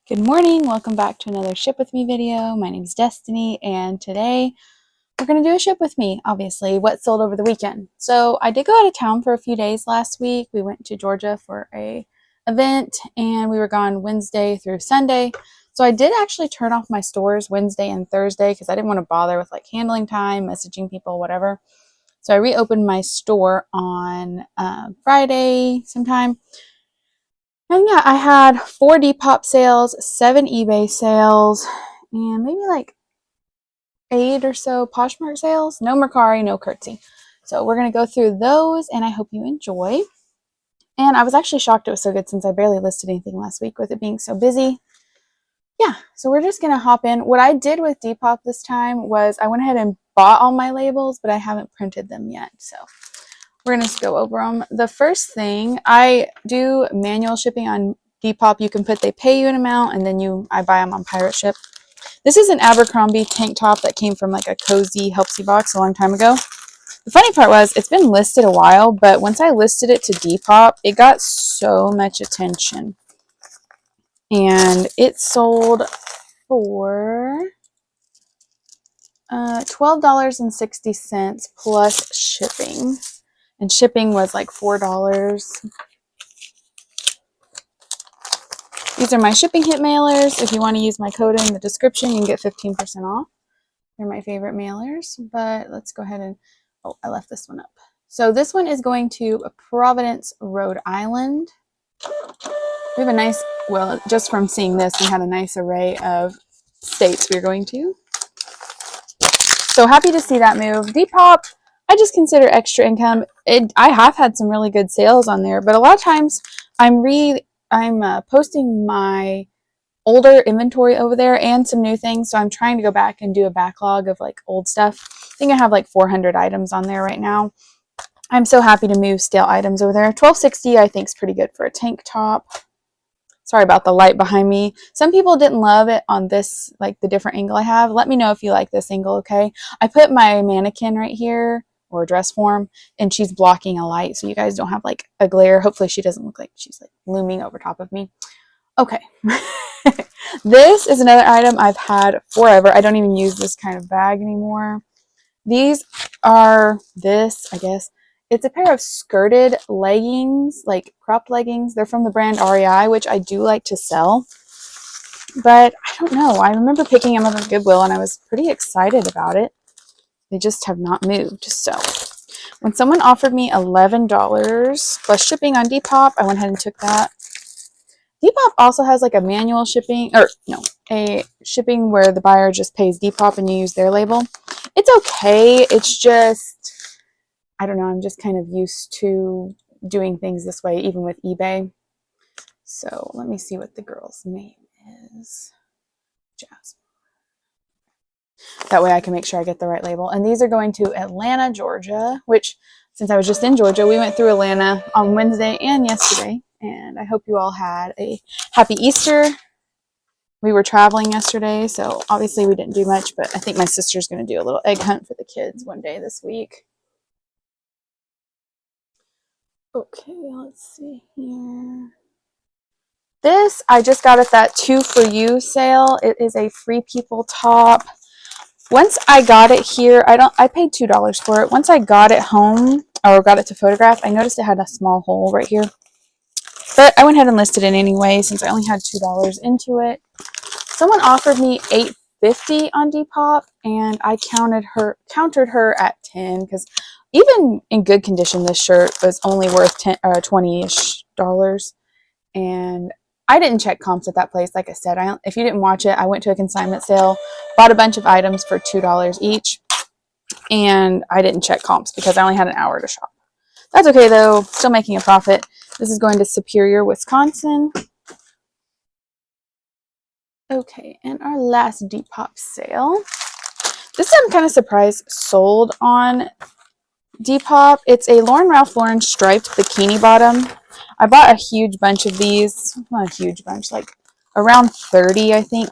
Good morning, welcome back to another Ship With Me video. My name is Destiny, and today we're going to do a ship with me, obviously, what sold over the weekend. So I did go out of town for a few days last week. We went to Georgia for a event, and we were gone Wednesday through Sunday. So I did actually turn off my stores Wednesday and Thursday because I didn't want to bother with like handling time, messaging people, whatever. So I reopened my store on Friday sometime. And yeah, I had 4 Depop sales, 7 eBay sales, and maybe like 8 or so Poshmark sales. No Mercari, no Curtsy. So we're going to go through those, and I hope you enjoy. And I was actually shocked it was so good since I barely listed anything last week with it being so busy. Yeah, so we're just going to hop in. What I did with Depop this time was I went ahead and bought all my labels, but I haven't printed them yet. So we're going to just go over them. The first thing, I do manual shipping on Depop. You can put they pay you an amount, and then I buy them on Pirate Ship. This is an Abercrombie tank top that came from like a cozy Helpsy box a long time ago. The funny part was it's been listed a while, but once I listed it to Depop, it got so much attention. And it sold for $12.60 plus shipping. And shipping was like $4. These are my shipping hit mailers. If you want to use my code in the description, you can get 15% off. They're my favorite mailers, but let's go ahead and, oh, I left this one up. So this one is going to Providence, Rhode Island. We have a nice, well, just from seeing this, we had a nice array of states we're going to. So happy to see that move. Depop, I just consider extra income. I have had some really good sales on there, but a lot of times I'm posting my older inventory over there and some new things. So I'm trying to go back and do a backlog of like old stuff. I think I have like 400 items on there right now. I'm so happy to move stale items over there. $12.60 I think is pretty good for a tank top. Sorry about the light behind me. Some people didn't love it on this, like the different angle I have. Let me know if you like this angle, okay? I put my mannequin right here, or dress form, and she's blocking a light so you guys don't have like a glare. Hopefully she doesn't look like she's like looming over top of me. Okay. This is another item I've had forever. I don't even use this kind of bag anymore. These are I guess. It's a pair of skirted leggings, like cropped leggings. They're from the brand REI, which I do like to sell. But I don't know. I remember picking them up at Goodwill, and I was pretty excited about it. They just have not moved. So when someone offered me $11 plus shipping on Depop, I went ahead and took that. Depop also has like a manual shipping, or no, a shipping where the buyer just pays Depop and you use their label. It's okay. It's just, I don't know, I'm just kind of used to doing things this way, even with eBay. So let me see what the girl's name is. Jasmine. That way I can make sure I get the right label. And these are going to Atlanta, Georgia, which since I was just in Georgia, we went through Atlanta on Wednesday and yesterday. And I hope you all had a happy Easter. We were traveling yesterday, so obviously we didn't do much, but I think my sister's going to do a little egg hunt for the kids one day this week. Okay, let's see here. This, I just got at that 2 for You sale. It is a Free People top. Once I got it here, I paid $2 for it. Once I got it home, or got it to photograph, I noticed it had a small hole right here. But I went ahead and listed it anyway, since I only had $2 into it. Someone offered me $8.50 on Depop, and I countered her at 10, because even in good condition, this shirt was only worth 20-ish dollars. And I didn't check comps at that place. Like I said, if you didn't watch it, I went to a consignment sale, bought a bunch of items for $2 each, and I didn't check comps because I only had an hour to shop. That's okay though, still making a profit. This is going to Superior, Wisconsin. Okay, and our last Depop sale. This I'm kind of surprised sold on Depop. It's a Ralph Lauren striped bikini bottom. I bought a huge bunch of these. Not a huge bunch, like around 30, I think.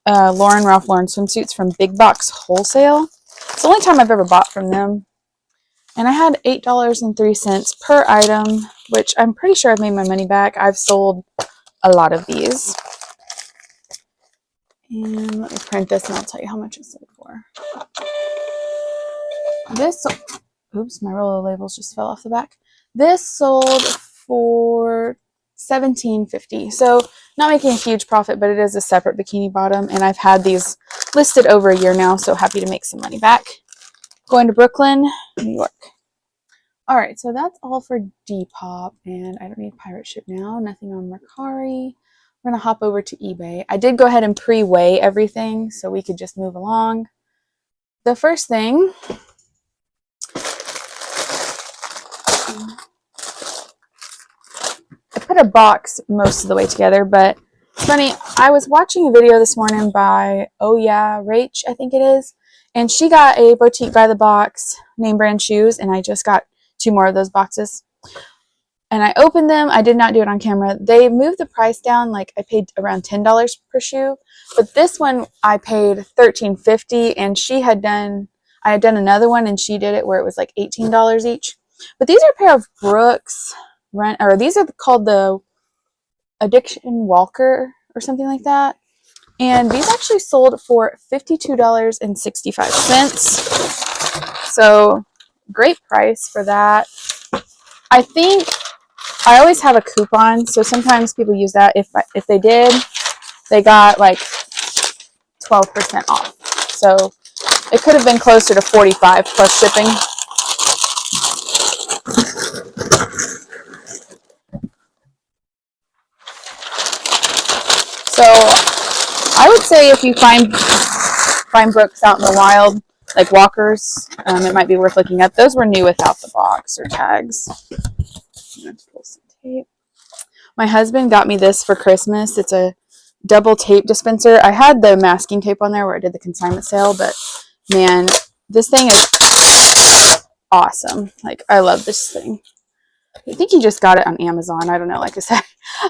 Ralph Lauren swimsuits from Big Box Wholesale. It's the only time I've ever bought from them. And I had $8.03 per item, which I'm pretty sure I've made my money back. I've sold a lot of these. And let me print this and I'll tell you how much it sold for. This, oops, my roll of labels just fell off the back. This sold for $17.50. So not making a huge profit, but it is a separate bikini bottom. And I've had these listed over a year now, so happy to make some money back. Going to Brooklyn, New York. All right, so that's all for Depop, and I don't need pirate ship now. Nothing on Mercari. We're gonna hop over to eBay. I did go ahead and pre-weigh everything so we could just move along. The first thing, I put a box most of the way together, but it's funny, I was watching a video this morning by, oh yeah, Rach, I think it is, and she got a boutique by the box name brand shoes, and I just got 2 more of those boxes. And I opened them. I did not do it on camera. They moved the price down. Like I paid around $10 per shoe, but this one I paid $13.50, and I had done another one and she did it where it was like $18 each. But these are a pair of Brooks these are called the Addiction Walker or something like that. And these actually sold for $52.65. So great price for that. I think I always have a coupon, so sometimes people use that. If they did, they got like 12% off. So it could have been closer to 45 plus shipping. So I would say if you find Brooks out in the wild, like walkers, it might be worth looking at. Those were new without the box or tags. I'm going to pull some tape. My husband got me this for Christmas. It's a double tape dispenser. I had the masking tape on there where I did the consignment sale, but man, this thing is awesome. Like, I love this thing. I think he just got it on Amazon. I don't know. Like I said,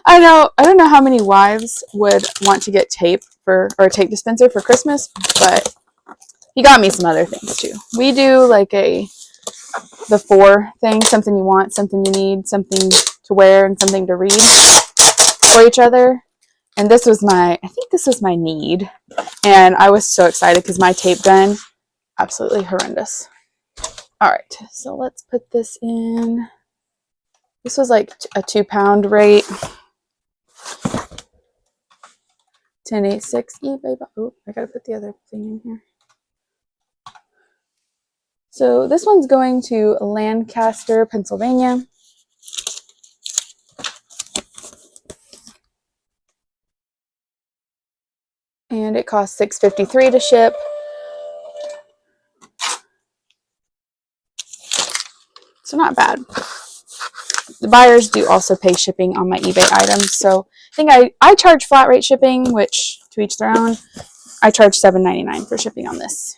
I don't know how many wives would want to get tape or a tape dispenser for Christmas, but he got me some other things too. We do like the 4 things: something you want, something you need, something to wear, and something to read for each other. And I think this was my need. And I was so excited because my tape gun, absolutely horrendous. All right, so let's put this in. This was like a 2-pound rate. 1086 eBay. Oh, I gotta put the other thing in here. So this one's going to Lancaster, Pennsylvania. And it costs $6.53 to ship. So not bad. The buyers do also pay shipping on my eBay items. So I think I charge flat rate shipping, which to each their own. I charge $7.99 for shipping on this.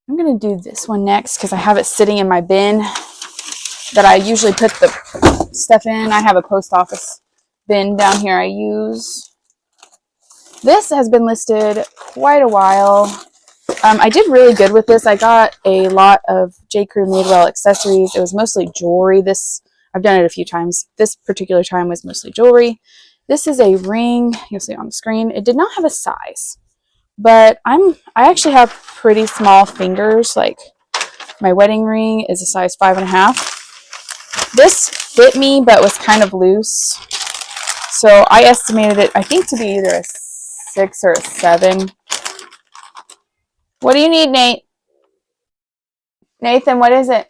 I'm going to do this one next because I have it sitting in my bin that I usually put the stuff in. I have a post office bin down here I use. This has been listed quite a while. I did really good with this. I got a lot of J. Crew Madewell accessories. It was mostly jewelry. I've done it a few times. This particular time was mostly jewelry. This is a ring. You'll see it on the screen. It did not have a size, but I actually have pretty small fingers. Like my wedding ring is a size 5.5. This fit me, but was kind of loose. So I estimated it, I think, to be either a 6 or a 7. What do you need, Nate? Nathan, what is it?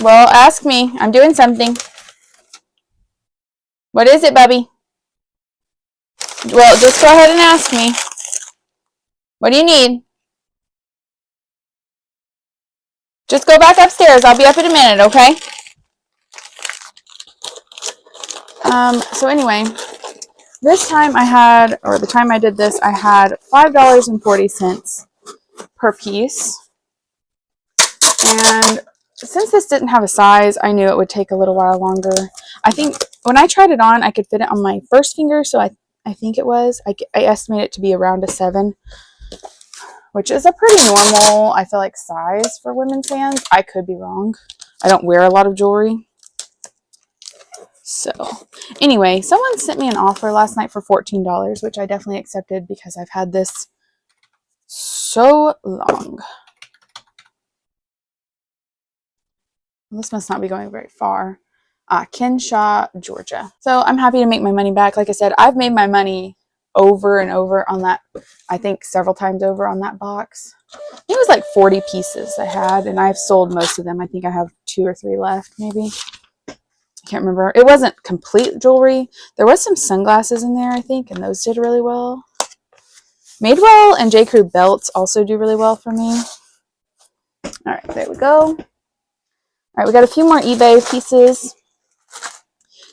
Well, ask me. I'm doing something. What is it, Bubby? Well, just go ahead and ask me. What do you need? Just go back upstairs. I'll be up in a minute, okay? So anyway, this time the time I did this, I had $5.40 per piece. And since this didn't have a size, I knew it would take a little while longer. I think when I tried it on, I could fit it on my first finger, so I think it was. I estimate it to be around a 7, which is a pretty normal, I feel like, size for women's hands. I could be wrong. I don't wear a lot of jewelry. So anyway, someone sent me an offer last night for $14, which I definitely accepted because I've had this so long. This must not be going very far. Kenshaw, Georgia. So I'm happy to make my money back. Like I said, I've made my money over and over on that. I think several times over on that box. It was like 40 pieces I had, and I've sold most of them. I think I have 2 or 3 left, maybe. I can't remember. It wasn't complete jewelry. There was some sunglasses in there, I think, and those did really well. Madewell and J. Crew belts also do really well for me. All right, there we go. All right, we got a few more eBay pieces.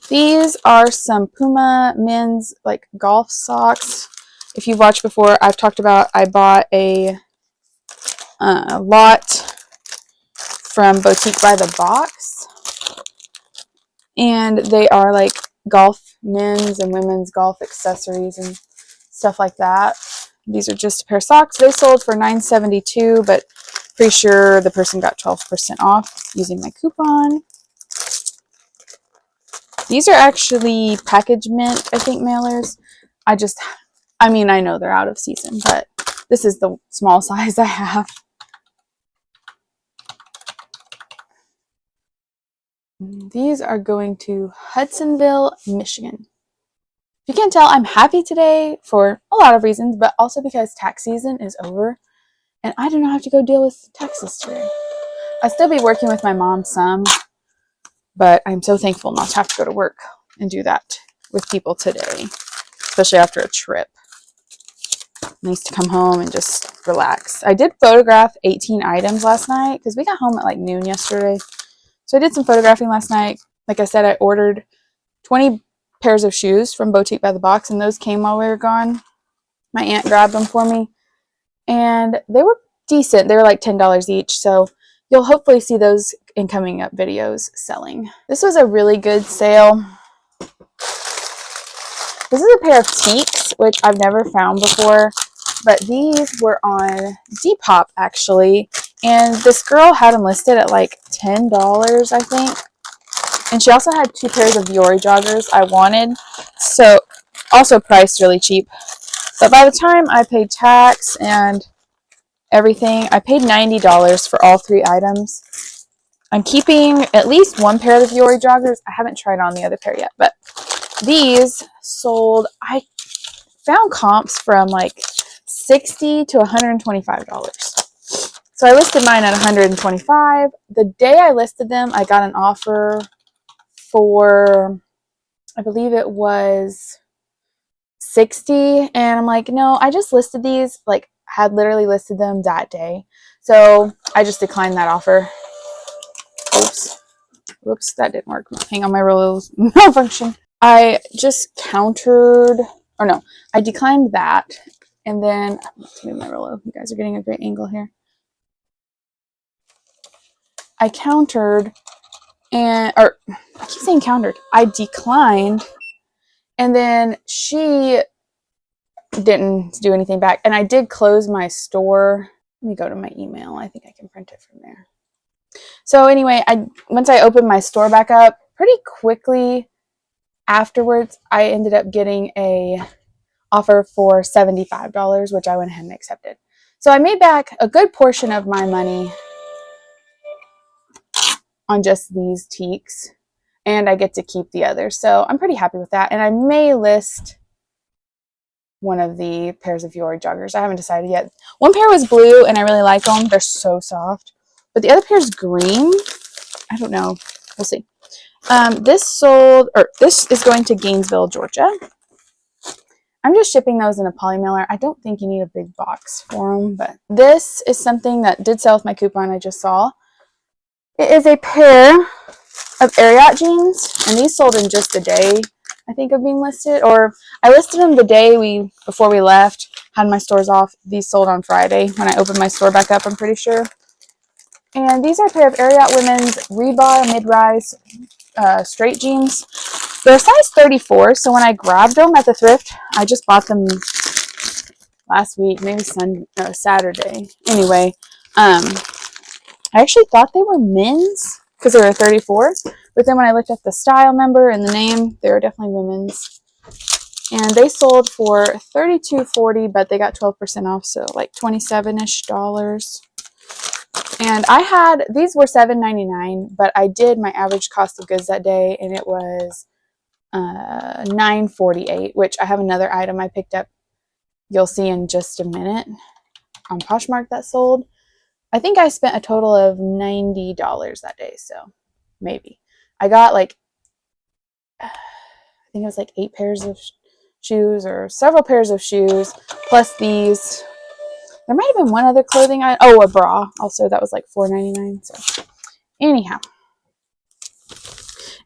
These are some Puma men's like golf socks. If you've watched before, I've talked about I bought a lot from Boutique by the Box, and they are like golf men's and women's golf accessories and stuff like that. These are just a pair of socks. They sold for $9.72, but pretty sure the person got 12% off using my coupon. These are actually package mint, I think, mailers. I mean, I know they're out of season, but this is the small size I have. These are going to Hudsonville, Michigan. If you can't tell, I'm happy today for a lot of reasons, but also because tax season is over and I do not have to go deal with taxes today. I'll still be working with my mom some, but I'm so thankful not to have to go to work and do that with people today, especially after a trip. Nice to come home and just relax. I did photograph 18 items last night because we got home at like noon yesterday. So I did some photographing last night. Like I said, I ordered 20 pairs of shoes from Boutique by the Box, and those came while we were gone. My aunt grabbed them for me, and they were decent. They were like $10 each, so you'll hopefully see those in coming up videos selling. This was a really good sale. This is a pair of teaks, which I've never found before, but these were on Depop actually, and this girl had them listed at like $10, I think. And she also had 2 pairs of Viore joggers I wanted, so also priced really cheap. But by the time I paid tax and everything, I paid $90 for all 3 items. I'm keeping at least 1 pair of Viore joggers. I haven't tried on the other pair yet, but these sold, I found comps from like $60 to $125. So I listed mine at $125. The day I listed them, I got an offer for, I believe it was $60, and I'm like, no, I just listed these, like had literally listed them that day. So I just declined that offer. Whoops, that didn't work. Hang on, my Rollo's malfunction. I just countered, or no, I declined that. And then, let's move my Rollo. You guys are getting a great angle here. I countered I keep saying countered. I declined, and then she didn't do anything back. And I did close my store. Let me go to my email. I think I can print it from there. So anyway, once I opened my store back up, pretty quickly afterwards, I ended up getting a offer for $75, which I went ahead and accepted. So I made back a good portion of my money on just these teaks, and I get to keep the others. So I'm pretty happy with that. And I may list one of the pairs of Viore joggers. I haven't decided yet. One pair was blue, and I really like them. They're so soft. But the other pair is green. I don't know. We'll see. This is going to Gainesville, Georgia. I'm just shipping those in a poly mailer. I don't think you need a big box for them, but this is something that did sell with my coupon I just saw. It is a pair of Ariat jeans, and these sold in just a day, I think, of being listed. Or I listed them the day before we left, had my stores off. These sold on Friday when I opened my store back up, I'm pretty sure. And these are a pair of Ariat women's rebar mid-rise straight jeans. They're size 34, so when I grabbed them at the thrift, I just bought them last week, maybe Saturday. Anyway, I actually thought they were men's, because they were 34. But then when I looked at the style number and the name, they were definitely women's. And they sold for $32.40, but they got 12% off, so like $27-ish. And I had, these were $7.99, but I did my average cost of goods that day, and it was $9.48, which I have another item I picked up you'll see in just a minute on Poshmark that sold. I think I spent a total of $90 that day, so maybe. I got like, I think it was like 8 pairs of shoes or several pairs of shoes, plus these. There might have been one other clothing item. Oh, a bra. Also, that was like $4.99. So, anyhow.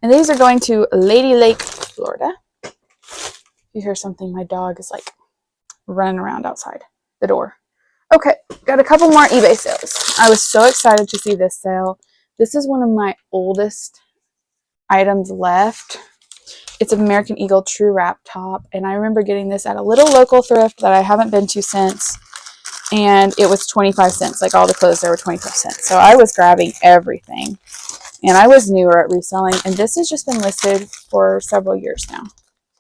And these are going to Lady Lake, Florida. If you hear something, my dog is like running around outside the door. Okay, got a couple more eBay sales. I was so excited to see this sale. This is one of my oldest items left. It's an American Eagle True Wrap top, and I remember getting this at a little local thrift that I haven't been to since, and it was 25 cents. Like all the clothes there were 25 cents. So I was grabbing everything, and I was newer at reselling, and this has just been listed for several years now.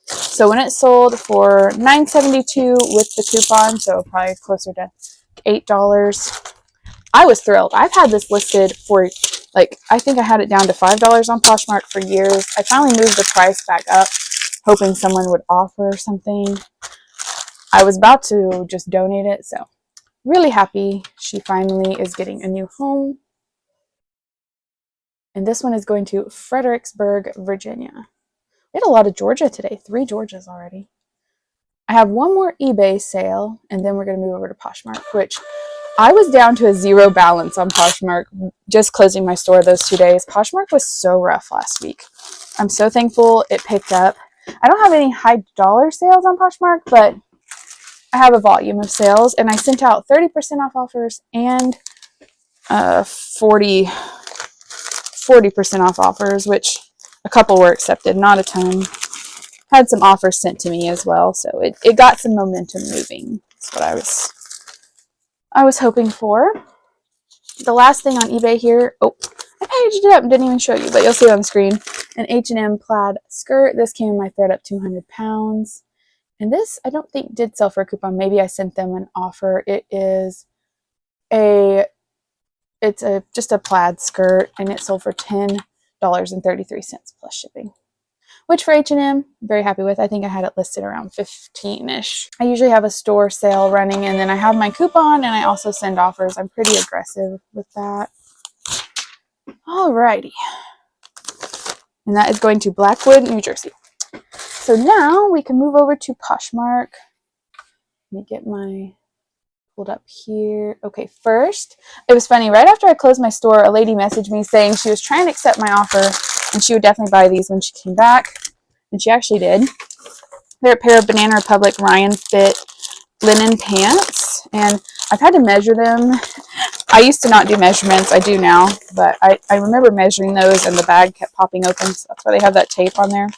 So when it sold for $9.72 with the coupon, so probably closer to $8, I was thrilled. I've had this listed for, like, I think I had it down to $5 on Poshmark for years. I finally moved the price back up, hoping someone would offer something. I was about to just donate it, so really happy she finally is getting a new home. And this one is going to Fredericksburg, Virginia. We had a lot of Georgia today, 3 Georgias already. I have one more eBay sale, and then we're going to move over to Poshmark, which I was down to a 0 balance on Poshmark, just closing my store those 2 days. Poshmark was so rough last week. I'm so thankful it picked up. I don't have any high dollar sales on Poshmark, but I have a volume of sales, and I sent out 30% off offers and 40% off offers, which a couple were accepted, not a ton. Had some offers sent to me as well, so it got some momentum moving. That's what I was hoping for. The last thing on eBay here, oh, I packaged it up and didn't even show you, but you'll see it on the screen. An H&M plaid skirt. This came in my ThredUp 200 pounds. And this, I don't think did sell for a coupon. Maybe I sent them an offer. It's just a plaid skirt, and it sold for $10.33 plus shipping. Which for H&M, I'm very happy with. I think I had it listed around 15-ish. I usually have a store sale running, and then I have my coupon, and I also send offers. I'm pretty aggressive with that. Alrighty. And that is going to Blackwood, New Jersey. So now we can move over to Poshmark. Let me get my pulled up here. Okay, first, it was funny. Right after I closed my store, a lady messaged me saying she was trying to accept my offer, and she would definitely buy these when she came back. And she actually did. They're a pair of Banana Republic Ryan Fit linen pants, and I've had to measure them. I used to not do measurements. I do now, but I remember measuring those, and the bag kept popping open, so that's why they have that tape on there.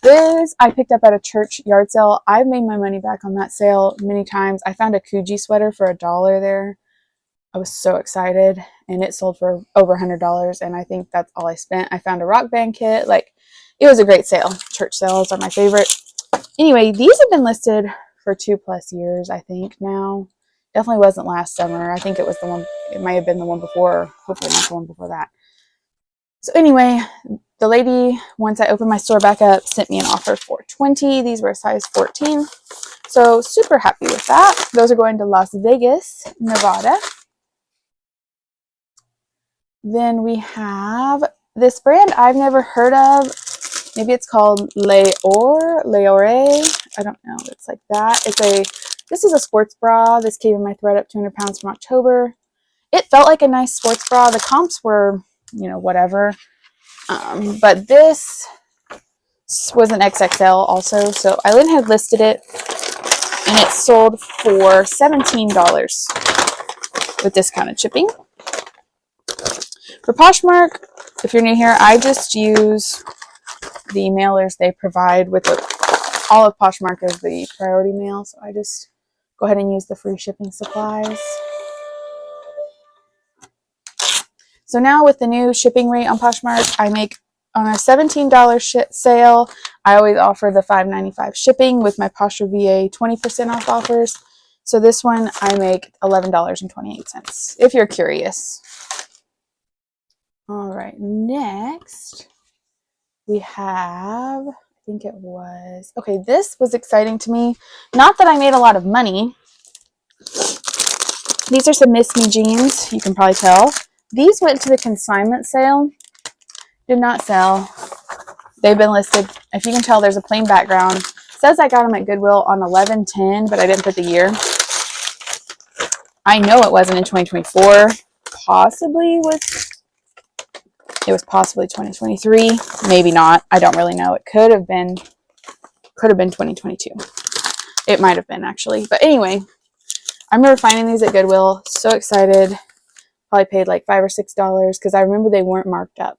This I picked up at a church yard sale. I've made my money back on that sale many times. I found a Coogee sweater for $1 there. I was so excited, and it sold for over $100, and I think that's all I spent. I found a Rock Band kit. Like, it was a great sale. Church sales are my favorite. Anyway, these have been listed for 2+ years, I think, now. Definitely wasn't last summer. I think it was the one, it might have been the one before, or hopefully not the one before that. So anyway, the lady, once I opened my store back up, sent me an offer for 20. These were a size 14. So super happy with that. Those are going to Las Vegas, Nevada. Then we have this brand I've never heard of. Maybe it's called Leore. I don't know. It's like that. This is a sports bra. This came in my ThredUp 200 pounds from October. It felt like a nice sports bra. The comps were, whatever. But this was an XXL also. So I went ahead and listed it, and it sold for $17 with discounted shipping. For Poshmark, if you're new here, I just use the mailers they provide with all of Poshmark as the priority mail. So I just go ahead and use the free shipping supplies. So now with the new shipping rate on Poshmark, I make on a $17 sale, I always offer the $5.95 shipping with my Posh VA 20% off offers. So this one I make $11.28 if you're curious. All right, next we have, I think it was, okay, this was exciting to me. Not that I made a lot of money. These are some Miss Me jeans, you can probably tell. These went to the consignment sale. Did not sell. They've been listed. If you can tell, there's a plain background. It says I got them at Goodwill on 11/10, but I didn't put the year. I know it wasn't in 2024. It was possibly 2023. Maybe not. I don't really know. It could have been 2022. It might have been, actually. But anyway, I remember finding these at Goodwill. So excited. Probably paid like $5 or $6 because I remember they weren't marked up.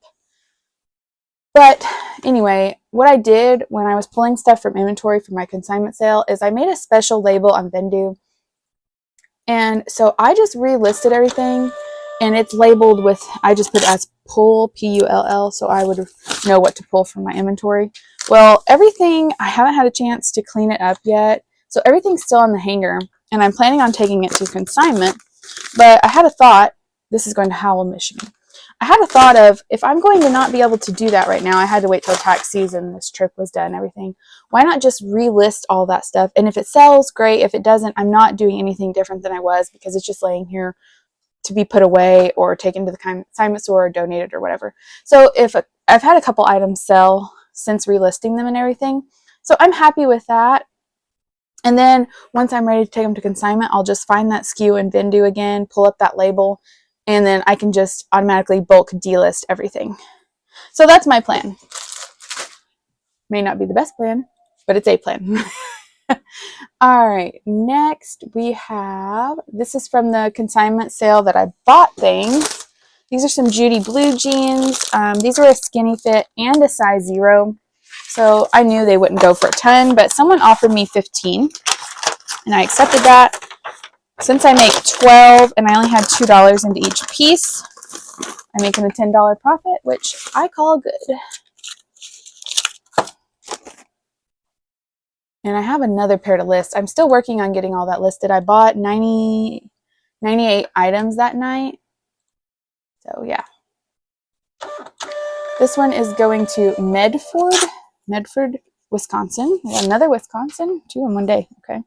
But anyway, what I did when I was pulling stuff from inventory for my consignment sale is I made a special label on Vendu. And so I just relisted everything, and it's labeled with, I just put as pull, P-U-L-L, so I would know what to pull from my inventory. Well, everything, I haven't had a chance to clean it up yet. So everything's still on the hanger, and I'm planning on taking it to consignment. But I had a thought, this is going to Howell, Michigan. I had a thought of, if I'm going to not be able to do that right now, I had to wait till tax season, this trip was done, everything. Why not just relist all that stuff? And if it sells, great. If it doesn't, I'm not doing anything different than I was because it's just laying here to be put away or taken to the consignment store or donated or whatever. So I've had a couple items sell since relisting them and everything. So I'm happy with that. And then once I'm ready to take them to consignment, I'll just find that SKU in Vendu again, pull up that label, and then I can just automatically bulk delist everything. So that's my plan. May not be the best plan, but it's a plan. All right, next we have, this is from the consignment sale that I bought things. These are some Judy blue jeans. These were a skinny fit and a size 0. So I knew they wouldn't go for a ton, but someone offered me 15 and I accepted that. Since I make 12 and I only had $2 into each piece, I'm making a $10 profit, which I call good. And I have another pair to list. I'm still working on getting all that listed. I bought 98 items that night. So yeah. This one is going to Medford, Wisconsin. We got another Wisconsin, 2 in one day. Okay.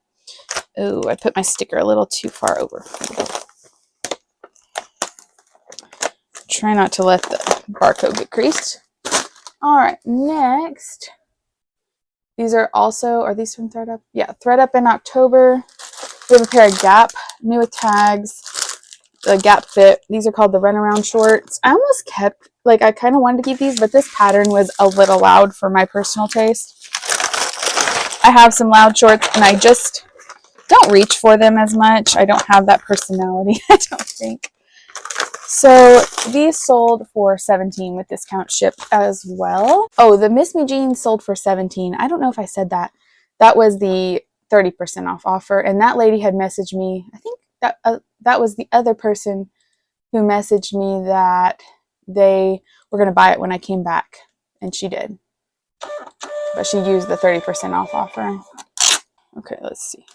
Oh, I put my sticker a little too far over. Try not to let the barcode get creased. All right, next. These are these from ThredUp? Yeah, ThredUp in October. We have a pair of Gap, new with tags, the Gap fit. These are called the Runaround shorts. I almost kept, I kind of wanted to keep these, but this pattern was a little loud for my personal taste. I have some loud shorts, and I just don't reach for them as much. I don't have that personality, I don't think. So these sold for $17 with discount shipped as well. Oh, the Miss Me jeans sold for $17. I don't know if I said that. That was the 30% off offer. And that lady had messaged me. I think that was the other person who messaged me that they were going to buy it when I came back. And she did. But she used the 30% off offer. Okay, let's see.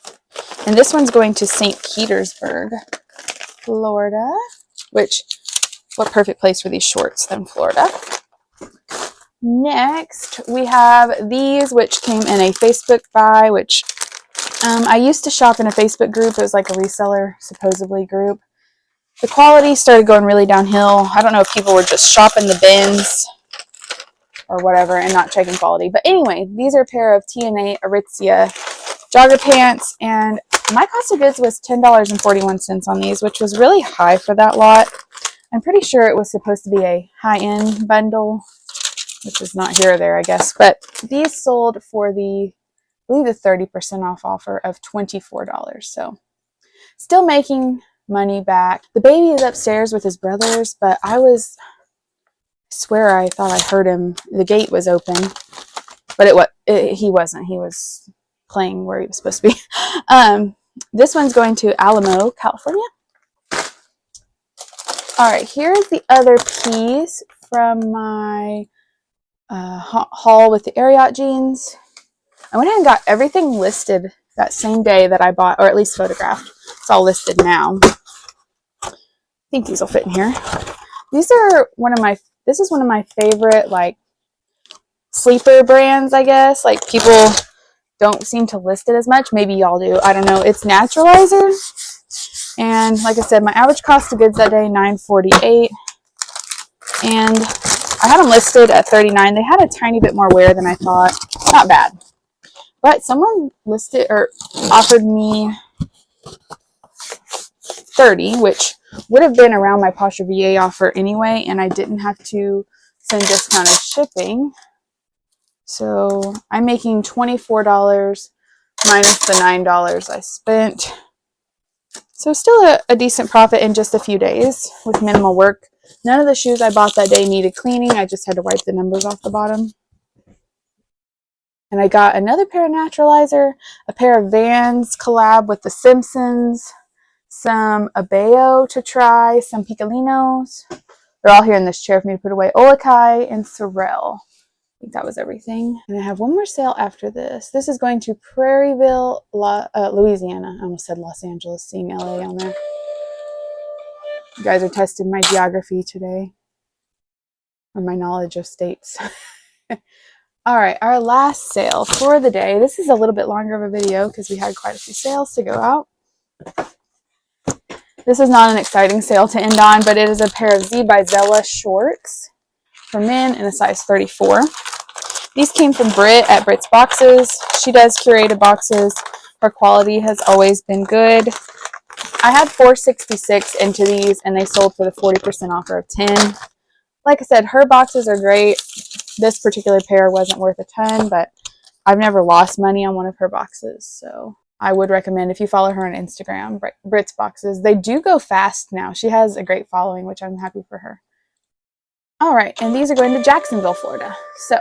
And this one's going to St. Petersburg, Florida. Which, what perfect place for these shorts than Florida. Next, we have these, which came in a Facebook buy, which I used to shop in a Facebook group. It was like a reseller, supposedly, group. The quality started going really downhill. I don't know if people were just shopping the bins or whatever and not checking quality. But anyway, these are a pair of TNA Aritzia jogger pants, and my cost of goods was $10.41 on these, which was really high for that lot. I'm pretty sure it was supposed to be a high-end bundle, which is not here or there, I guess. But these sold for I believe the 30% off offer of $24. So still making money back. The baby is upstairs with his brothers, but I swear I thought I heard him. The gate was open, but he wasn't. He was playing where he was supposed to be. This one's going to Alamo, California. All right, here's the other piece from my haul with the Ariat jeans. I went ahead and got everything listed that same day that I bought, or at least photographed. It's all listed now. I think these will fit in here. These are this is one of my favorite, like, sleeper brands, I guess. Like, people don't seem to list it as much. Maybe y'all do. I don't know. It's Naturalizer. And like I said, my average cost of goods that day, $9.48. And I had them listed at $39. They had a tiny bit more wear than I thought. Not bad. But someone listed or offered me $30, which would have been around my Posh VA offer anyway, and I didn't have to send discounted shipping. So I'm making $24 minus the $9 I spent. So still a decent profit in just a few days with minimal work. None of the shoes I bought that day needed cleaning. I just had to wipe the numbers off the bottom. And I got another pair of Naturalizer, a pair of Vans collab with the Simpsons, some Abeo to try, some Picolinos. They're all here in this chair for me to put away. Olakai and Sorel. I think that was everything. And I have one more sale after this. This is going to Prairieville, Louisiana. I almost said Los Angeles, seeing LA on there. You guys are testing my geography today, or my knowledge of states. All right, our last sale for the day. This is a little bit longer of a video because we had quite a few sales to go out. This is not an exciting sale to end on, but it is a pair of Z by Zella shorts for men in a size 34. These came from Britt at Britt's Boxes. She does curated boxes. Her quality has always been good. I had $4.66 into these, and they sold for the 40% offer of 10. Like I said, her boxes are great. This particular pair wasn't worth a ton, but I've never lost money on one of her boxes, so I would recommend if you follow her on Instagram, Britt's Boxes. They do go fast now. She has a great following, which I'm happy for her. All right, and these are going to Jacksonville, Florida. So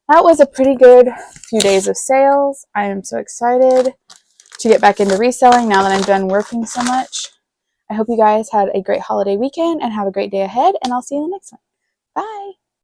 that was a pretty good few days of sales. I am so excited to get back into reselling now that I'm done working so much. I hope you guys had a great holiday weekend and have a great day ahead, and I'll see you in the next one. Bye.